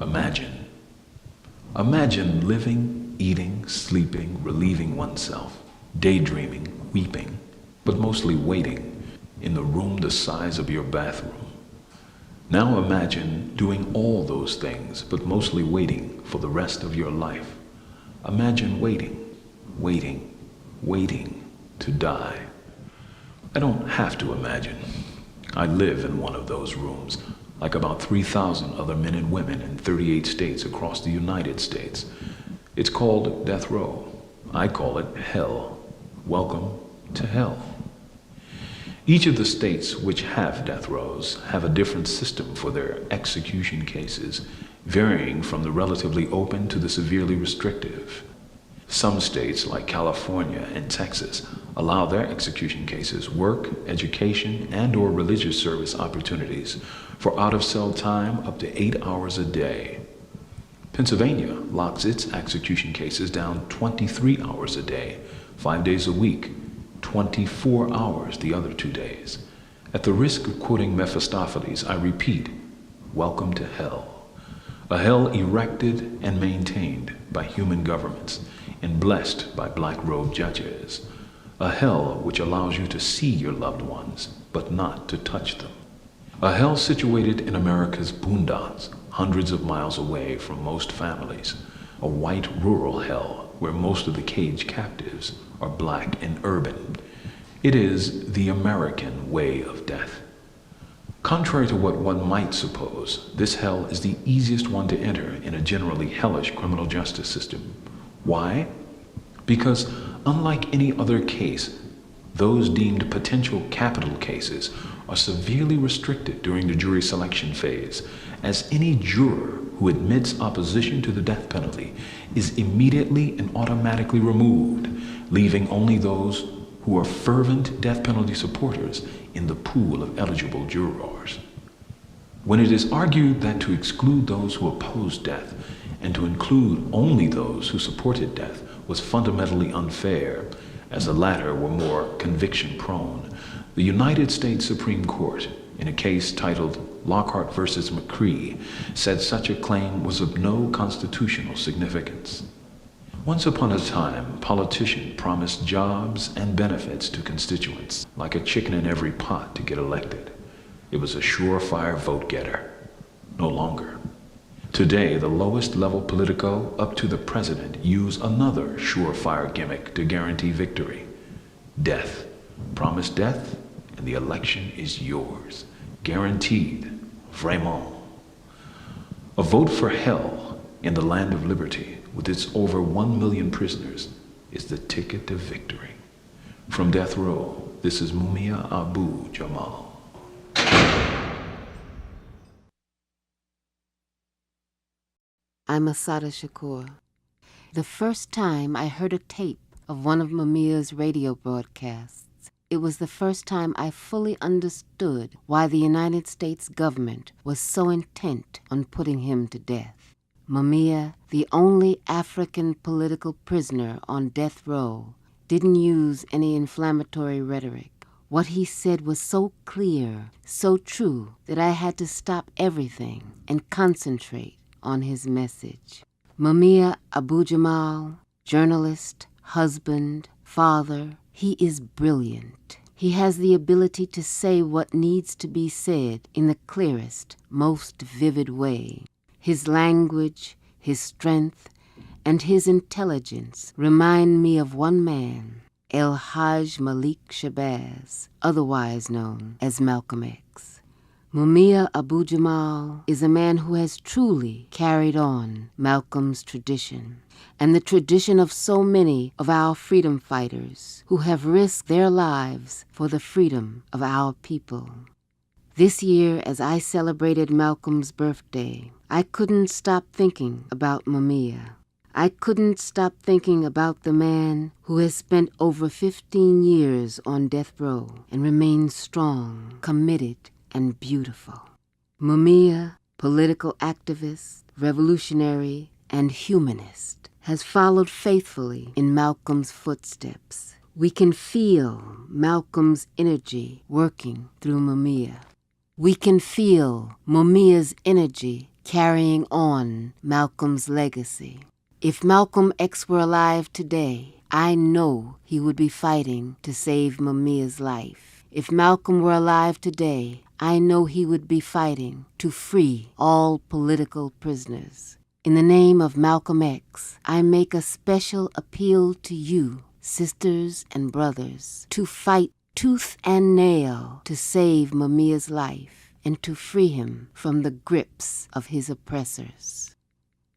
Imagine. Imagine living, eating, sleeping, relieving oneself, daydreaming, weeping, but mostly waiting in the room the size of your bathroom. Now imagine doing all those things, but mostly waiting for the rest of your life. Imagine waiting, waiting, waiting to die. I don't have to imagine. I live in one of those rooms, like about 3,000 other men and women in 38 states across the United States. It's called death row. I call it hell. Welcome to hell. Each of the states which have death rows have a different system for their execution cases, varying from the relatively open to the severely restrictive. Some states, like California and Texas, allow their execution cases work, education, and/or religious service opportunities for out-of-cell time up to 8 hours a day. Pennsylvania locks its execution cases down 23 hours a day, 5 days a week, 24 hours the other 2 days. At the risk of quoting Mephistopheles, I repeat, welcome to hell. A hell erected and maintained by human governments and blessed by black-robed judges. A hell which allows you to see your loved ones, but not to touch them. A hell situated in America's boondocks, hundreds of miles away from most families. A white rural hell where most of the caged captives are black and urban. It is the American way of death. Contrary to what one might suppose, this hell is the easiest one to enter in a generally hellish criminal justice system. Why? Because unlike any other case, those deemed potential capital cases are severely restricted during the jury selection phase, as any juror who admits opposition to the death penalty is immediately and automatically removed, leaving only those who are fervent death penalty supporters in the pool of eligible jurors. When it is argued that to exclude those who opposed death and to include only those who supported death was fundamentally unfair, as the latter were more conviction-prone, the United States Supreme Court, in a case titled Lockhart versus McCree, said such a claim was of no constitutional significance. Once upon a time, politicians promised jobs and benefits to constituents, like a chicken in every pot to get elected. It was a surefire vote-getter. No longer. Today, the lowest level politico up to the president use another surefire gimmick to guarantee victory. Death. Promise death, and the election is yours. Guaranteed. Vraiment. A vote for hell in the land of liberty, with its over 1 million prisoners, is the ticket to victory. From death row, this is MUMIA Abu-Jamal. I'm Assata Shakur. The first time I heard a tape of one of Mumia's radio broadcasts, it was the first time I fully understood why the United States government was so intent on putting him to death. Mumia, the only African political prisoner on death row, didn't use any inflammatory rhetoric. What he said was so clear, so true, that I had to stop everything and concentrate on his message. MUMIA Abu-Jamal, journalist, husband, father, he is brilliant. He has the ability to say what needs to be said in the clearest, most vivid way. His language, his strength, and his intelligence remind me of one man, El-Hajj Malik Shabazz, otherwise known as Malcolm X. MUMIA Abu-Jamal is a man who has truly carried on Malcolm's tradition and the tradition of so many of our freedom fighters who have risked their lives for the freedom of our people. This year, as I celebrated Malcolm's birthday, I couldn't stop thinking about MUMIA. I couldn't stop thinking about the man who has spent over 15 years on death row and remains strong, committed, and beautiful. MUMIA, political activist, revolutionary, and humanist, has followed faithfully in Malcolm's footsteps. We can feel Malcolm's energy working through MUMIA. We can feel MUMIA's energy carrying on Malcolm's legacy. If Malcolm X were alive today, I know he would be fighting to save Mumia's life. If Malcolm were alive today, I know he would be fighting to free all political prisoners. In the name of Malcolm X, I make a special appeal to you, sisters and brothers, to fight tooth and nail to save Mumia's life and to free him from the grips of his oppressors.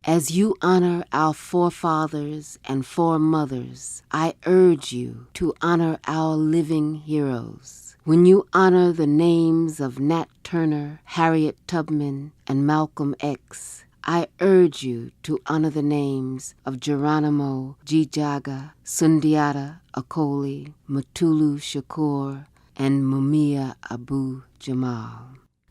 As you honor our forefathers and foremothers, I urge you to honor our living heroes. When you honor the names of Nat Turner, Harriet Tubman, and Malcolm X, I urge you to honor the names of Geronimo Gijaga, Sundiata Acoli, Mutulu Shakur, and MUMIA Abu-Jamal.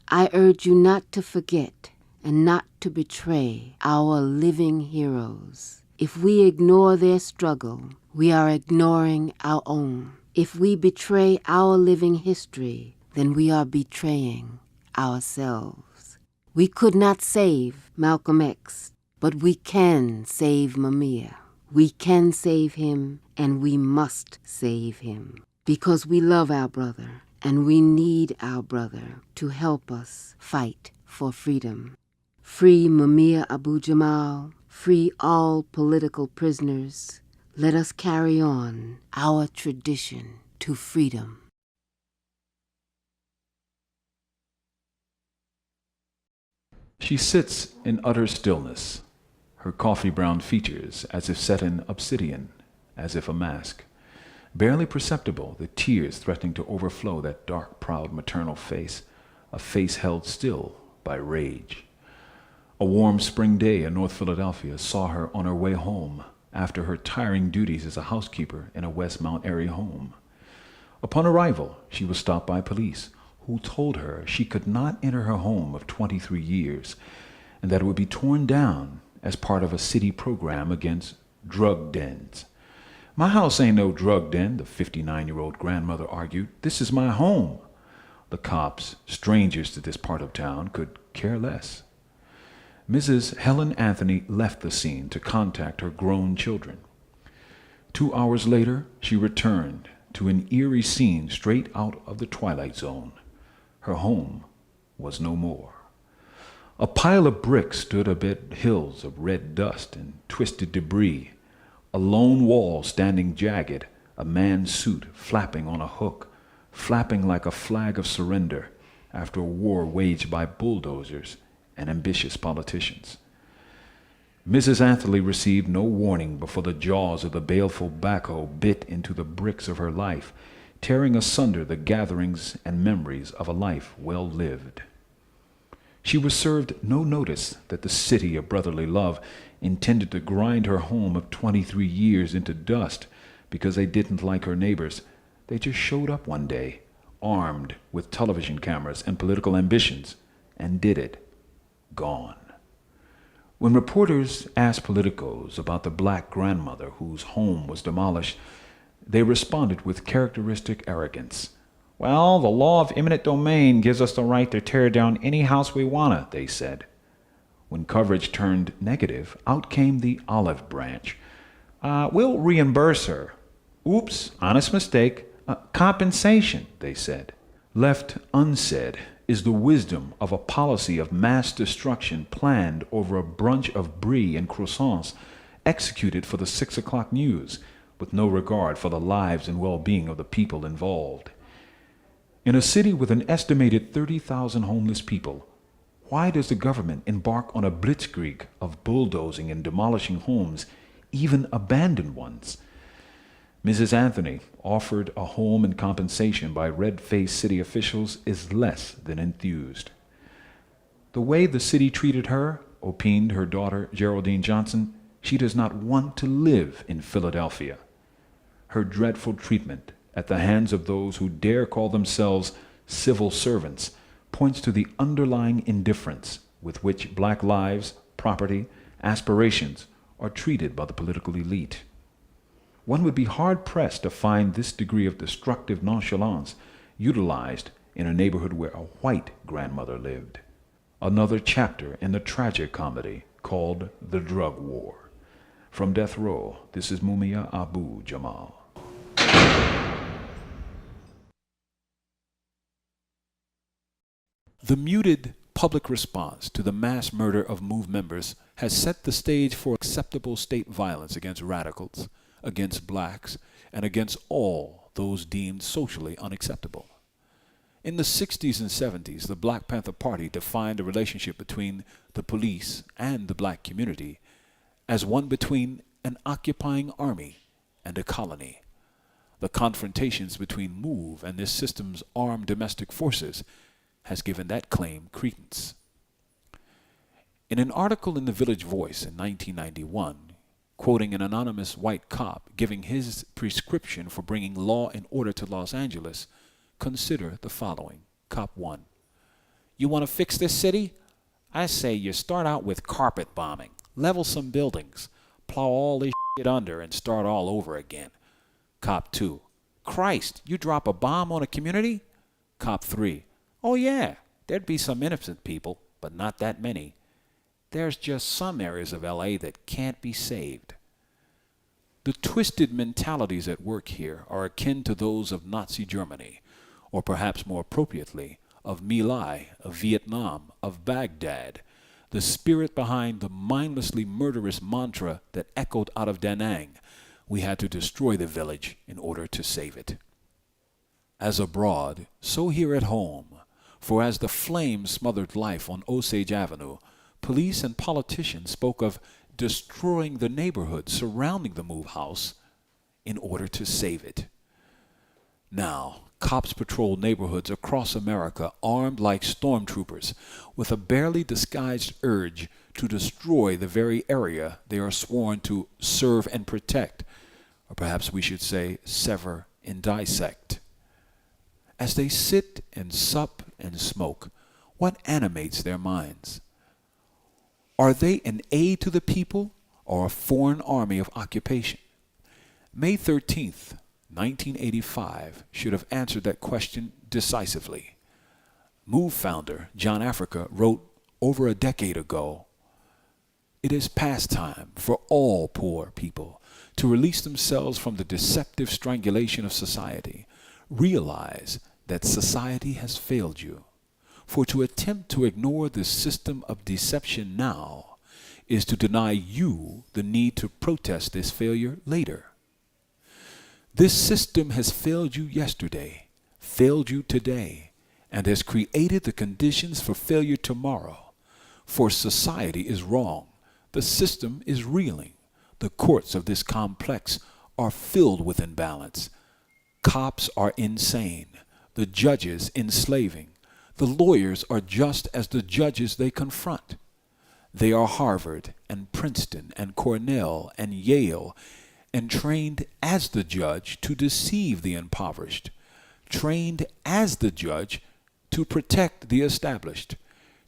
I urge you not to forget and not to betray our living heroes. If we ignore their struggle, we are ignoring our own. If we betray our living history, then we are betraying ourselves. We could not save Malcolm X, but we can save Mumia. We can save him, and we must save him, because we love our brother, and we need our brother to help us fight for freedom. Free MUMIA Abu-Jamal, free all political prisoners. Let us carry on our tradition to freedom. She sits in utter stillness, her coffee-brown features as if set in obsidian, as if a mask. Barely perceptible, the tears threatening to overflow that dark, proud maternal face, a face held still by rage. A warm spring day in North Philadelphia saw her on her way home after her tiring duties as a housekeeper in a West Mount area home. Upon arrival, she was stopped by police, who told her she could not enter her home of 23 years and that it would be torn down as part of a city program against drug dens. "My house ain't no drug den," the 59-year-old grandmother argued. "This is my home." The cops, strangers to this part of town, could care less. Mrs. Helen Anthony left the scene to contact her grown children. 2 hours later, she returned to an eerie scene straight out of the Twilight Zone. Her home was no more. A pile of bricks stood amid hills of red dust and twisted debris, a lone wall standing jagged, a man's suit flapping on a hook, flapping like a flag of surrender after a war waged by bulldozers and ambitious politicians. Mrs. Anthony received no warning before the jaws of the baleful backhoe bit into the bricks of her life, tearing asunder the gatherings and memories of a life well lived. She was served no notice that the city of brotherly love intended to grind her home of 23 years into dust because they didn't like her neighbors. They just showed up one day, armed with television cameras and political ambitions, and did it. Gone. When reporters asked politicos about the black grandmother whose home was demolished, they responded with characteristic arrogance. "Well, the law of eminent domain gives us the right to tear down any house we wanna," they said. When coverage turned negative, out came the olive branch. "We'll reimburse her." "Oops, honest mistake. Compensation," they said. Left unsaid is the wisdom of a policy of mass destruction planned over a brunch of brie and croissants executed for the 6 o'clock news, with no regard for the lives and well-being of the people involved. In a city with an estimated 30,000 homeless people, why does the government embark on a blitzkrieg of bulldozing and demolishing homes, even abandoned ones? Mrs. Anthony, offered a home and compensation by red-faced city officials, is less than enthused. The way the city treated her, opined her daughter Geraldine Johnson, she does not want to live in Philadelphia. Her dreadful treatment at the hands of those who dare call themselves civil servants points to the underlying indifference with which black lives, property, aspirations are treated by the political elite. One would be hard-pressed to find this degree of destructive nonchalance utilized in a neighborhood where a white grandmother lived. another chapter in the tragic comedy called The Drug War. From death row, this is MUMIA Abu-Jamal. The muted public response to the mass murder of MOVE members has set the stage for acceptable state violence against radicals, against blacks, and against all those deemed socially unacceptable. In the 60s and 70s, the Black Panther Party defined the relationship between the police and the black community as one between an occupying army and a colony. The confrontations between MOVE and this system's armed domestic forces has given that claim credence. In an article in the Village Voice in 1991, quoting an anonymous white cop giving his prescription for bringing law and order to Los Angeles, consider the following. Cop 1. You want to fix this city? I say you start out with carpet bombing, level some buildings, plow all this shit under and start all over again. Cop 2. Christ, you drop a bomb on a community? Cop 3. Oh yeah, there'd be some innocent people, but not that many. There's just some areas of LA that can't be saved. The twisted mentalities at work here are akin to those of Nazi Germany, or perhaps more appropriately, of My Lai, of Vietnam, of Baghdad, the spirit behind the mindlessly murderous mantra that echoed out of Da Nang, we had to destroy the village in order to save it. As abroad, so here at home, for as the flames smothered life on Osage Avenue, police and politicians spoke of destroying the neighborhood surrounding the MOVE house in order to save it. Now, cops patrol neighborhoods across America armed like stormtroopers with a barely disguised urge to destroy the very area they are sworn to serve and protect, or perhaps we should say sever and dissect. As they sit and sup and smoke, what animates their minds? Are they an aid to the people or a foreign army of occupation? May 13th, 1985 should have answered that question decisively. MOVE founder John Africa wrote over a decade ago, "It is past time for all poor people to release themselves from the deceptive strangulation of society. Realize that society has failed you. For to attempt to ignore this system of deception now is to deny you the need to protest this failure later. This system has failed you yesterday, failed you today, and has created the conditions for failure tomorrow. For society is wrong. The system is reeling. The courts of this complex are filled with imbalance. Cops are insane. The judges enslaving. The lawyers are just as the judges they confront. They are Harvard and Princeton and Cornell and Yale, and trained as the judge to deceive the impoverished, trained as the judge to protect the established,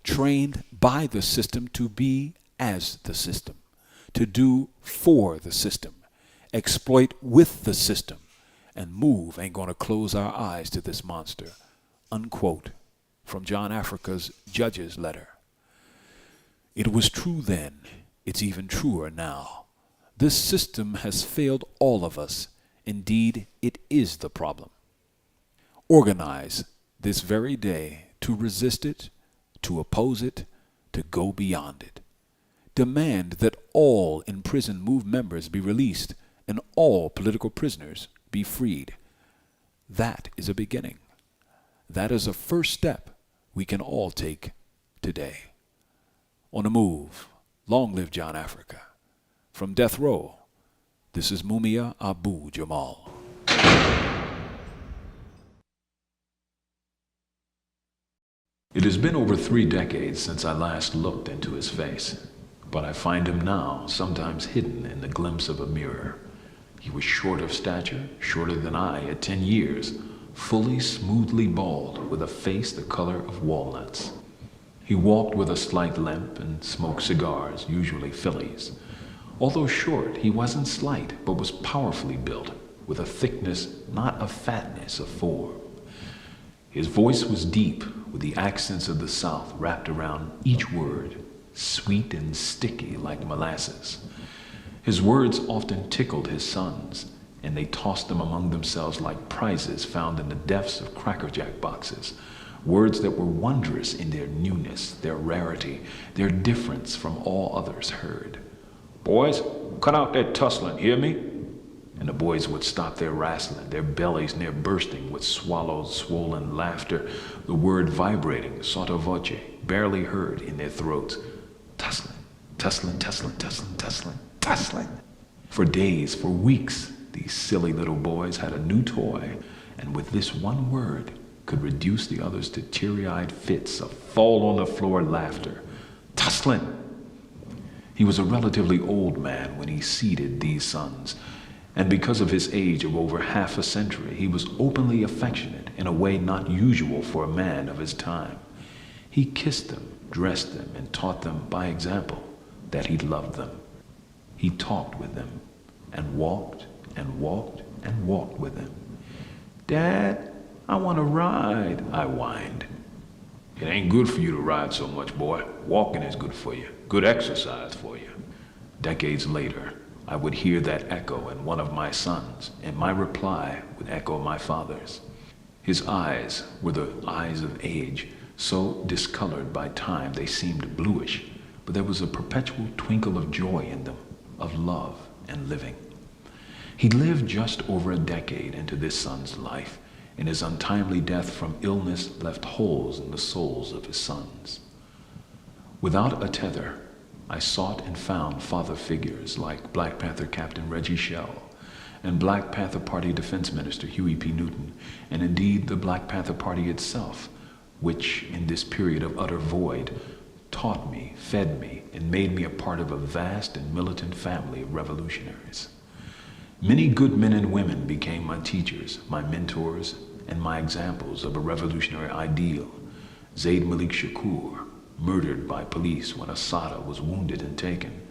trained by the system to be as the system, to do for the system, exploit with the system, and MOVE ain't gonna close our eyes to this monster." Unquote. From John Africa's Judge's Letter. It was true then, it's even truer now. This system has failed all of us. Indeed, it is the problem. Organize this very day to resist it, to oppose it, to go beyond it. Demand that all imprisoned MOVE members be released and all political prisoners be freed. That is a beginning. That is a first step we can all take today. On the move, long live John Africa. From death row, this is MUMIA Abu-Jamal. It has been over 3 decades since I last looked into his face, but I find him now sometimes hidden in the glimpse of a mirror. He was short of stature, shorter than I at 10 years, fully smoothly bald, with a face the color of walnuts. He walked with a slight limp and smoked cigars, usually Phillies. Although short, he wasn't slight, but was powerfully built, with a thickness, not a fatness, of form. His voice was deep, with the accents of the South wrapped around each word, sweet and sticky like molasses. His words often tickled his sons, and they tossed them among themselves like prizes found in the depths of Cracker Jack boxes. Words that were wondrous in their newness, their rarity, their difference from all others heard. "Boys, cut out that tussling, hear me?" And the boys would stop their wrestling, their bellies near bursting with swallowed, swollen laughter, the word vibrating, sotto voce, barely heard in their throats. Tussling, tussling, tussling, tussling, tussling, tussling. For days, for weeks, these silly little boys had a new toy, and with this one word could reduce the others to teary-eyed fits of fall-on-the-floor laughter. Tussling! He was a relatively old man when he seeded these sons, and because of his age of over half a century, he was openly affectionate in a way not usual for a man of his time. He kissed them, dressed them, and taught them by example that he loved them. He talked with them, and walked and walked and walked with them. "Dad, I want to ride," I whined. "It ain't good for you to ride so much, boy. Walking is good for you, good exercise for you." Decades later, I would hear that echo in one of my sons, and my reply would echo my father's. His eyes were the eyes of age, so discolored by time they seemed bluish, but there was a perpetual twinkle of joy in them, of love and living. He lived just over a decade into this son's life, and his untimely death from illness left holes in the souls of his sons. Without a tether, I sought and found father figures like Black Panther Captain Reggie Shell and Black Panther Party Defense Minister Huey P. Newton, and indeed the Black Panther Party itself, which in this period of utter void taught me, fed me, and made me a part of a vast and militant family of revolutionaries. Many good men and women became my teachers, my mentors, and my examples of a revolutionary ideal. Zayd Malik Shakur, murdered by police when Assata was wounded and taken.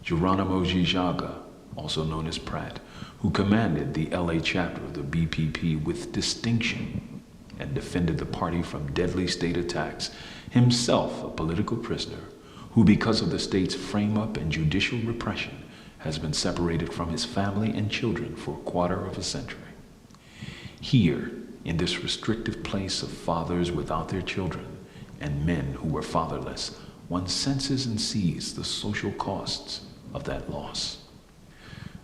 Geronimo Gijaga, also known as Pratt, who commanded the LA chapter of the BPP with distinction and defended the party from deadly state attacks, himself a political prisoner, who because of the state's frame-up and judicial repression has been separated from his family and children for a quarter of a century. Here, in this restrictive place of fathers without their children and men who were fatherless, one senses and sees the social costs of that loss.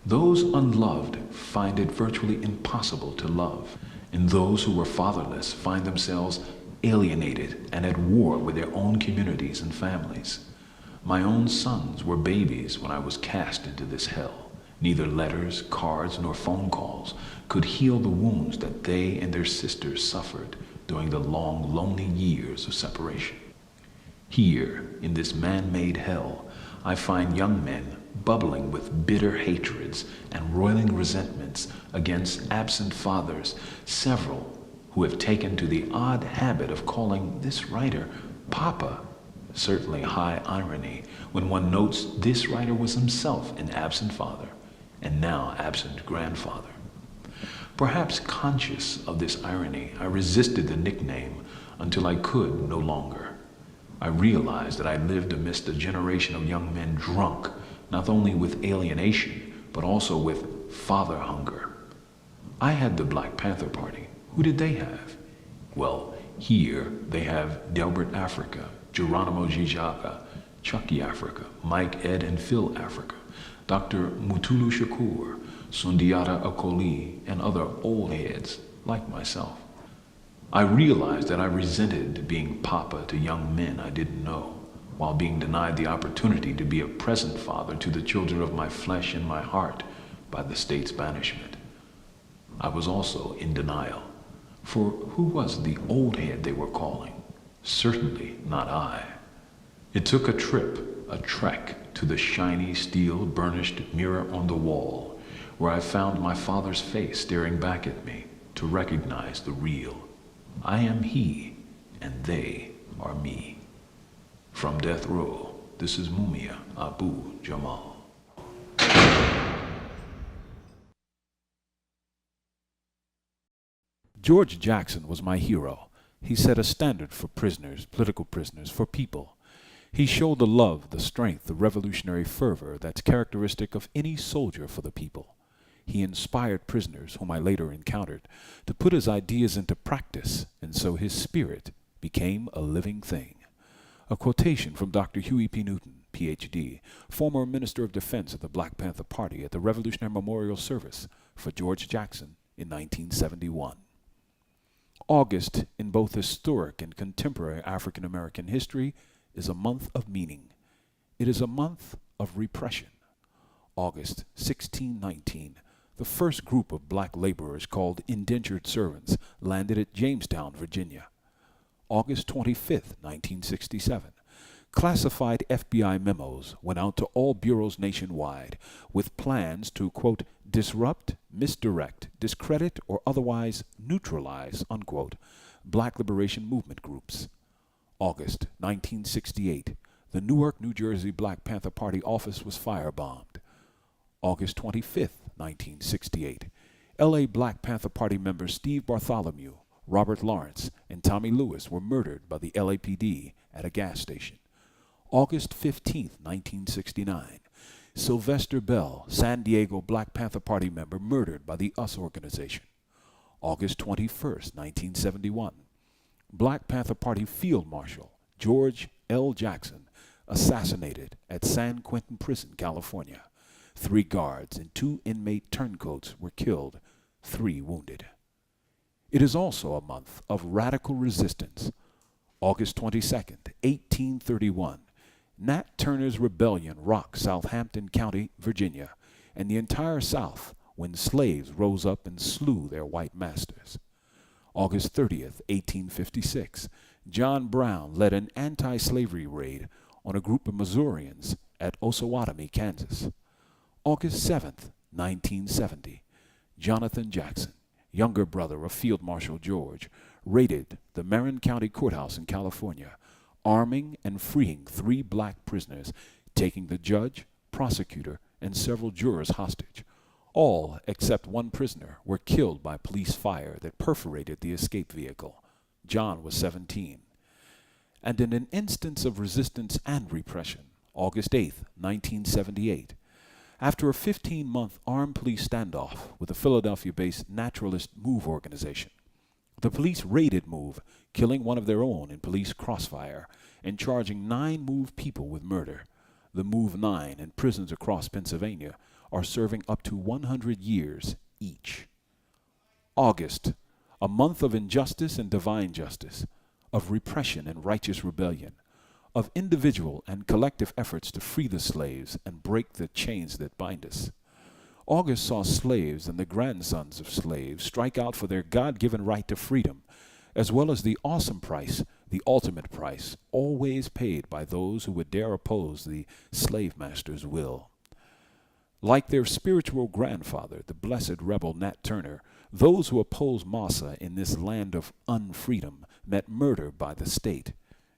Those unloved find it virtually impossible to love, and those who were fatherless find themselves alienated and at war with their own communities and families. My own sons were babies when I was cast into this hell. Neither letters, cards, nor phone calls could heal the wounds that they and their sisters suffered during the long, lonely years of separation. Here, in this man-made hell, I find young men bubbling with bitter hatreds and roiling resentments against absent fathers, several who have taken to the odd habit of calling this writer Papa. Certainly high irony when one notes this writer was himself an absent father and now absent grandfather. Perhaps conscious of this irony, I resisted the nickname until I could no longer. I realized that I lived amidst a generation of young men drunk, not only with alienation, but also with father hunger. I had the Black Panther Party. Who did they have? Well, here they have Delbert Africa, Geronimo Gijaga, Chucky Africa, Mike, Ed, and Phil Africa, Dr. Mutulu Shakur, Sundiata Akoli, and other old heads like myself. I realized that I resented being papa to young men I didn't know, while being denied the opportunity to be a present father to the children of my flesh and my heart by the state's banishment. I was also in denial, for who was the old head they were calling? Certainly not I. It took a trek to the shiny steel burnished mirror on the wall, where I found my father's face staring back at me to recognize the real. I am he, and they are me. From death row, this is MUMIA Abu-Jamal. George Jackson was my hero. He set a standard for prisoners, political prisoners, for people. He showed the love, the strength, the revolutionary fervor that's characteristic of any soldier for the people. He inspired prisoners, whom I later encountered, to put his ideas into practice, and so his spirit became a living thing. A quotation from Dr. Huey P. Newton, Ph.D., former Minister of Defense of the Black Panther Party, at the Revolutionary Memorial Service for George Jackson in 1971. August, in both historic and contemporary African American history, is a month of meaning. It is a month of repression. August 1619, the first group of black laborers called indentured servants landed at Jamestown, Virginia. August 25, 1967, classified FBI memos went out to all bureaus nationwide with plans to, quote, disrupt, misdirect, discredit, or otherwise neutralize, unquote, black liberation movement groups. August 1968, the Newark, New Jersey Black Panther Party office was firebombed. August 25, 1968, L.A. Black Panther Party members Steve Bartholomew, Robert Lawrence, and Tommy Lewis were murdered by the LAPD at a gas station. August 15, 1969, Sylvester Bell, San Diego Black Panther Party member, murdered by the US organization. August 21, 1971, Black Panther Party Field Marshal George L. Jackson assassinated at San Quentin Prison, California. 3 guards and 2 inmate turncoats were killed, 3 wounded. It is also a month of radical resistance. August 22, 1831, Nat Turner's rebellion rocked Southampton County, Virginia, and the entire South when slaves rose up and slew their white masters. August 30, 1856, John Brown led an anti-slavery raid on a group of Missourians at Osawatomie, Kansas. August 7, 1970, Jonathan Jackson, younger brother of Field Marshal George, raided the Marin County Courthouse in California, arming and freeing 3 black prisoners, taking the judge, prosecutor, and several jurors hostage. All except 1 prisoner were killed by police fire that perforated the escape vehicle. John was 17. And in an instance of resistance and repression, August 8, 1978, after a 15-month armed police standoff with the Philadelphia-based Naturalist MOVE organization, the police raided MOVE, killing one of their own in police crossfire and charging 9 MOVE people with murder. The MOVE 9 in prisons across Pennsylvania are serving up to 100 years each. August, a month of injustice and divine justice, of repression and righteous rebellion, of individual and collective efforts to free the slaves and break the chains that bind us. August saw slaves and the grandsons of slaves strike out for their God-given right to freedom, as well as the awesome price, the ultimate price, always paid by those who would dare oppose the slave master's will. Like their spiritual grandfather, the blessed rebel Nat Turner, those who oppose Massa in this land of unfreedom met murder by the state.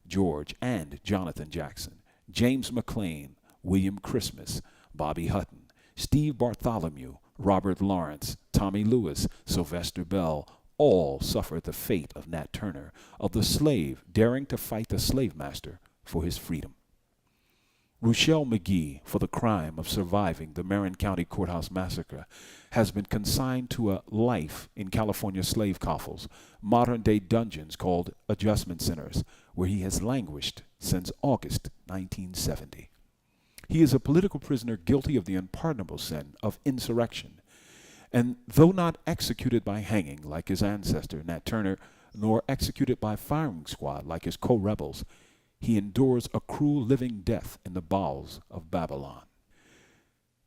George and Jonathan Jackson, James McLean, William Christmas, Bobby Hutton, Steve Bartholomew, Robert Lawrence, Tommy Lewis, Sylvester Bell, all suffered the fate of Nat Turner, of the slave daring to fight the slave master for his freedom. Ruchell McGee, for the crime of surviving the Marin County Courthouse Massacre, has been consigned to a life in California slave coffles, modern-day dungeons called adjustment centers, where he has languished since August 1970. He is a political prisoner guilty of the unpardonable sin of insurrection, and though not executed by hanging like his ancestor Nat Turner, nor executed by firing squad like his co-rebels, he endures a cruel living death in the bowels of Babylon.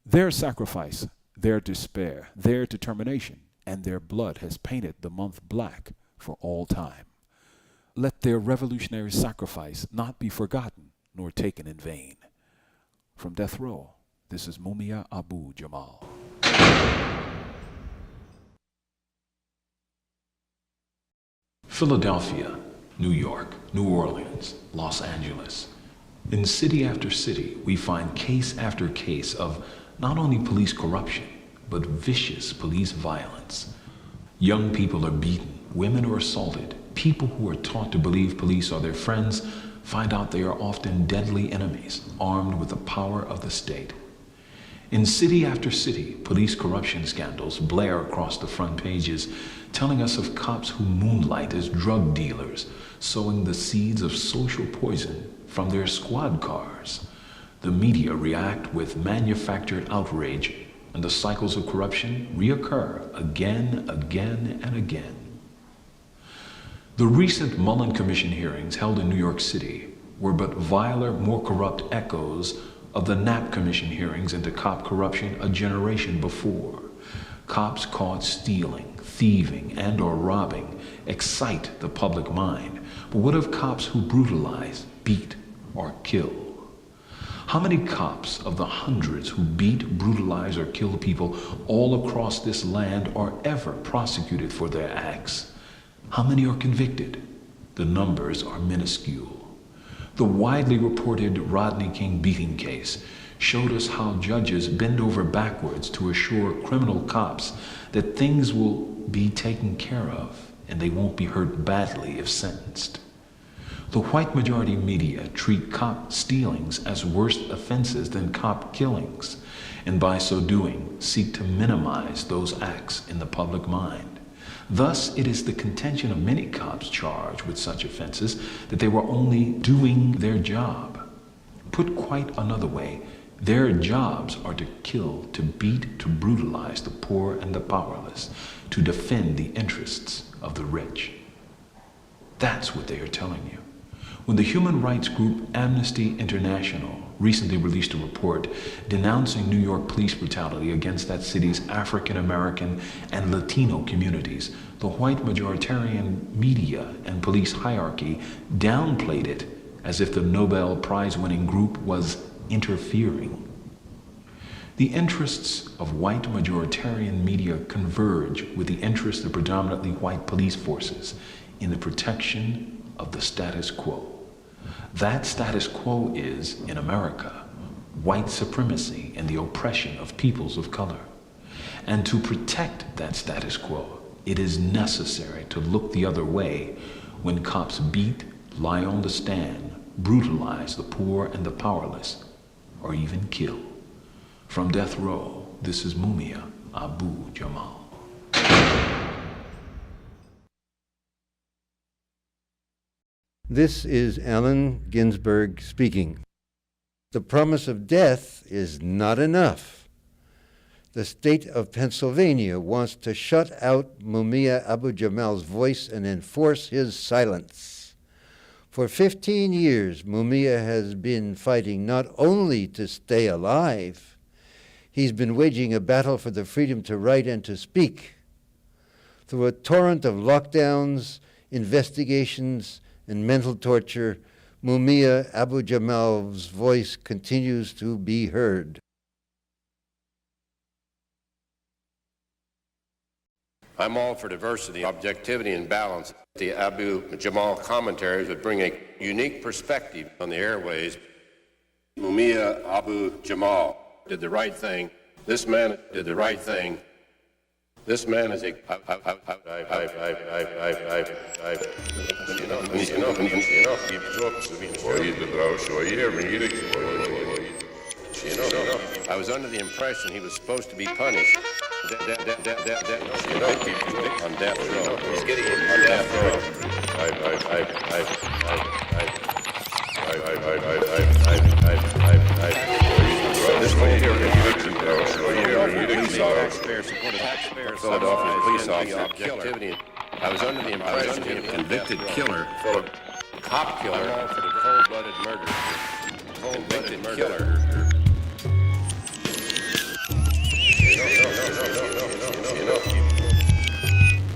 Their sacrifice, their despair, their determination, and their blood has painted the month black for all time. Let their revolutionary sacrifice not be forgotten nor taken in vain. From death row, this is MUMIA Abu-Jamal. Philadelphia, New York, New Orleans, Los Angeles. In city after city, we find case after case of not only police corruption, but vicious police violence. Young people are beaten, women are assaulted, People who are taught to believe police are their friends find out they are often deadly enemies, armed with the power of the state. In city after city, police corruption scandals blare across the front pages, telling us of cops who moonlight as drug dealers, sowing the seeds of social poison from their squad cars. The media react with manufactured outrage, and the cycles of corruption reoccur again, and again. The recent Mullen Commission hearings held in New York City were but viler, more corrupt echoes of the Knapp Commission hearings into cop corruption a generation before. Cops caught stealing, thieving, and or robbing excite the public mind. But what of cops who brutalize, beat, or kill? How many cops of the hundreds who beat, brutalize, or kill people all across this land are ever prosecuted for their acts? How many are convicted? The numbers are minuscule. The widely reported Rodney King beating case showed us how judges bend over backwards to assure criminal cops that things will be taken care of and they won't be hurt badly if sentenced. The white majority media treat cop stealings as worse offenses than cop killings, and by so doing seek to minimize those acts in the public mind. Thus, it is the contention of many cops charged with such offenses that they were only doing their job. Put quite another way, their jobs are to kill, to beat, to brutalize the poor and the powerless, to defend the interests of the rich. That's what they are telling you. When the human rights group Amnesty International recently released a report denouncing New York police brutality against that city's African American and Latino communities, the white majoritarian media and police hierarchy downplayed it as if the Nobel Prize-winning group was interfering. The interests of white majoritarian media converge with the interests of predominantly white police forces in the protection of the status quo. That status quo is, in America, white supremacy and the oppression of peoples of color. And to protect that status quo, it is necessary to look the other way when cops beat, lie on the stand, brutalize the poor and the powerless, or even kill. From death row, this is MUMIA Abu-Jamal. This is Allen Ginsberg speaking. The promise of death is not enough. The state of Pennsylvania wants to shut out MUMIA Abu-Jamal's voice and enforce his silence. For 15 years, MUMIA has been fighting not only to stay alive, he's been waging a battle for the freedom to write and to speak. Through a torrent of lockdowns, investigations, and mental torture, MUMIA Abu-Jamal's voice continues to be heard. I'm all for diversity, objectivity, and balance. The Abu-Jamal commentaries would bring a unique perspective on the airways. MUMIA Abu-Jamal did the right thing. This man did the right thing. This man is a I was under the impression he was supposed to be punished. On death row. He's getting on death row. Philadelphia police officer objectivity. I was under the impression he was a convicted killer, cop killer for the cold-blooded murder. Cold-blooded killer.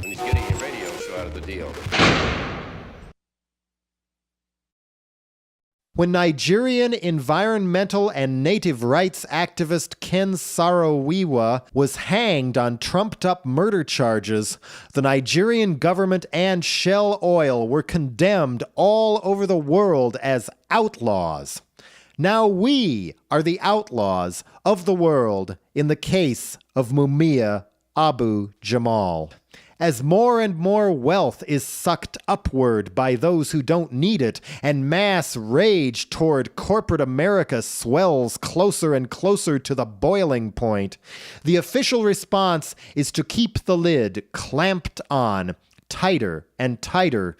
When he's getting a radio show out of the deal. When Nigerian environmental and native rights activist Ken Saro-Wiwa was hanged on trumped-up murder charges, the Nigerian government and Shell Oil were condemned all over the world as outlaws. Now we are the outlaws of the world in the case of MUMIA Abu-Jamal. As more and more wealth is sucked upward by those who don't need it, and mass rage toward corporate America swells closer and closer to the boiling point, the official response is to keep the lid clamped on, tighter and tighter.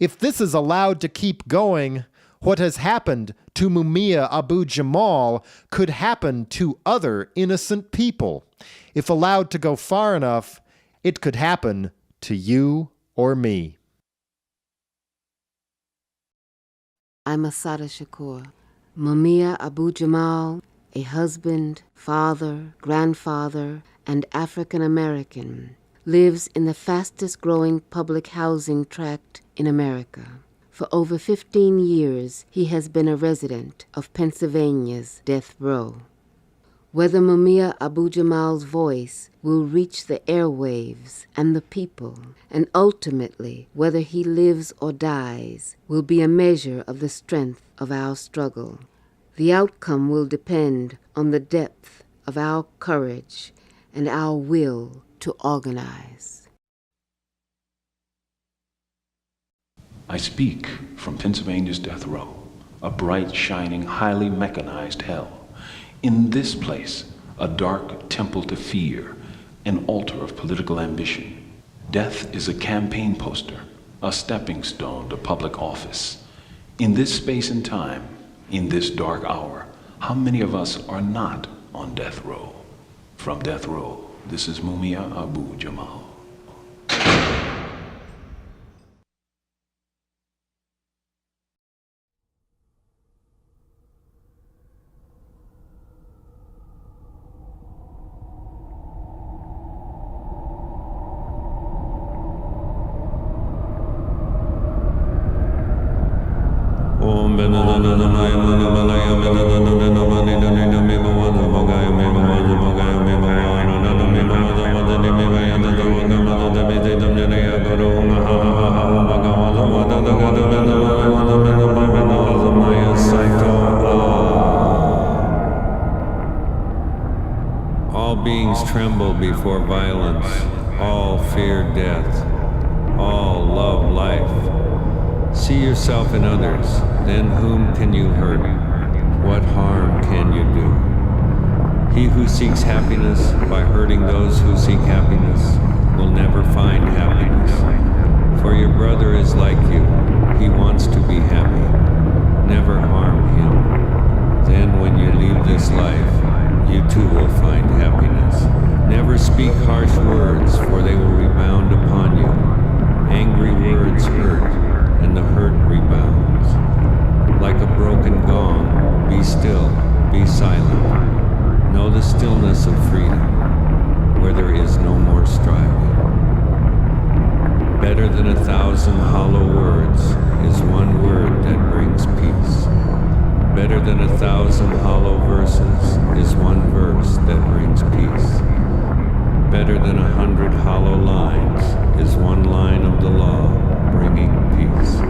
If this is allowed to keep going, what has happened to MUMIA Abu-Jamal could happen to other innocent people. If allowed to go far enough, it could happen to you or me. I'm Assata Shakur. MUMIA Abu-Jamal, a husband, father, grandfather, and African American, lives in the fastest growing public housing tract in America. For over 15 years, he has been a resident of Pennsylvania's death row. Whether MUMIA Abu-Jamal's voice will reach the airwaves and the people, and ultimately whether he lives or dies, will be a measure of the strength of our struggle. The outcome will depend on the depth of our courage and our will to organize. I speak from Pennsylvania's death row, a bright, shining, highly mechanized hell. In this place, a dark temple to fear, an altar of political ambition. Death is a campaign poster, a stepping stone to public office. In this space and time, in this dark hour, how many of us are not on death row? From death row, this is MUMIA Abu-Jamal. All beings tremble before violence, all fear death, all love life. See yourself in others, then whom can you hurt? What harm can you do? He who seeks happiness by hurting those who seek happiness will never find happiness. For your brother is like you, he wants to be happy. Never harm him. Then when you leave this life, you too will find happiness. Never speak harsh words, for they will rebound upon you. Angry words hurt, and the hurt rebounds. Like a broken gong, be still, be silent. Know the stillness of freedom, where there is no more striving. Better than 1,000 hollow words is one word that brings peace. Better than 1,000 hollow verses is one verse that brings peace. Better than 100 hollow lines is one line of the law bringing peace.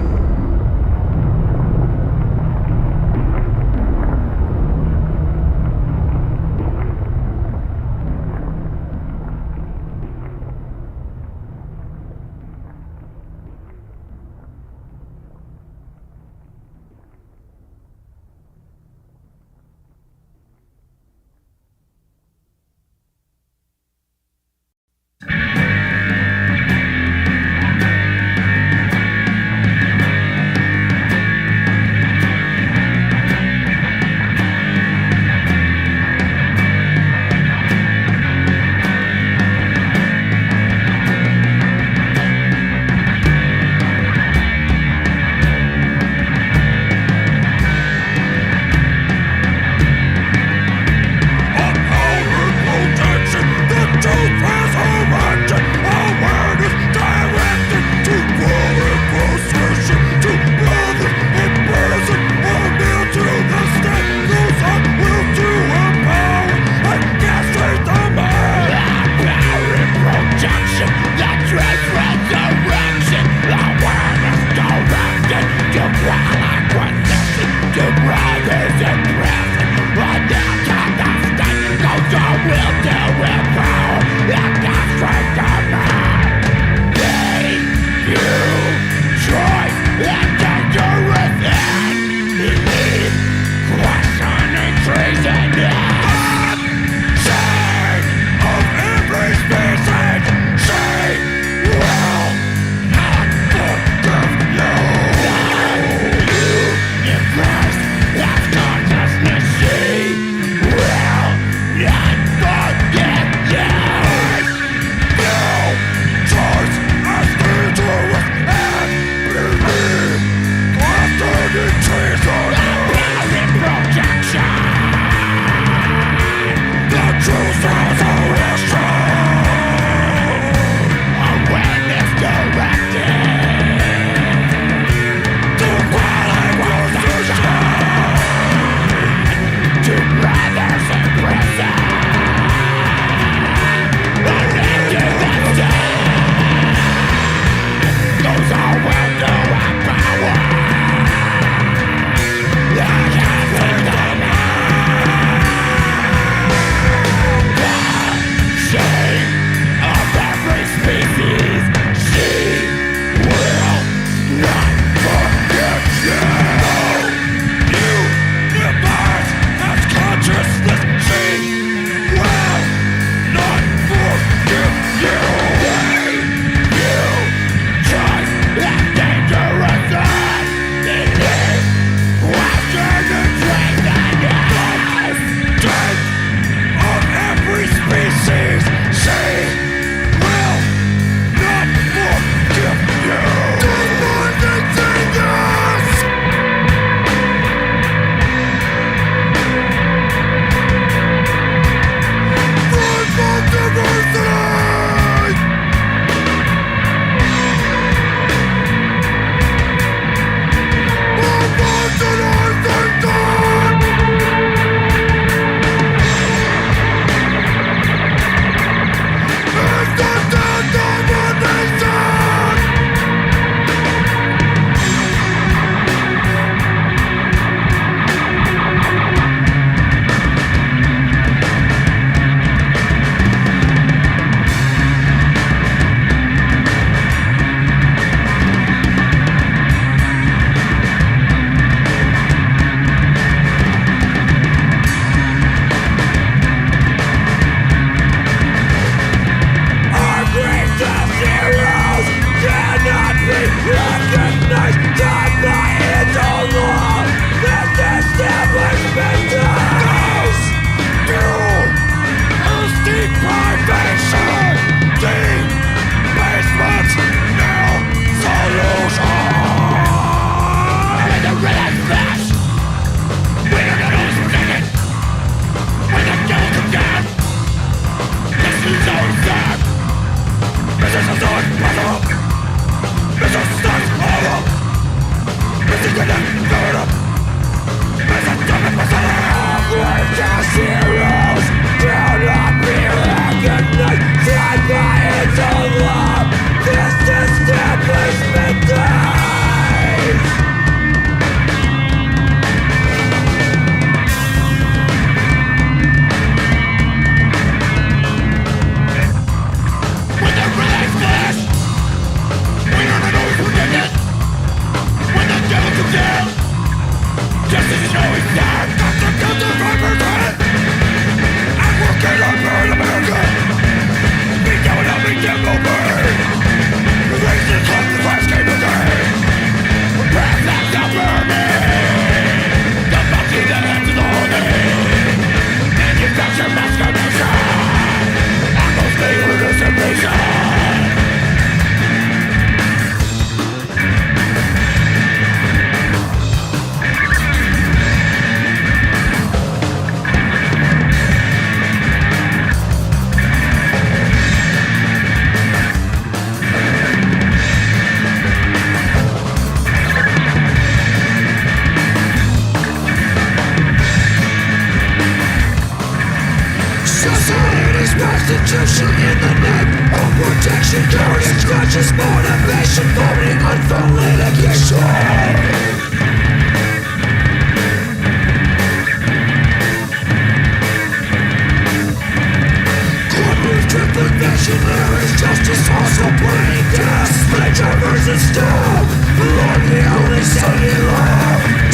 Police prostitution in the name of protection. Courage, conscious motivation, voting unfound litigation. Triplication, there is justice, also playing death. Split drivers and stuff, Lord, the only sane law.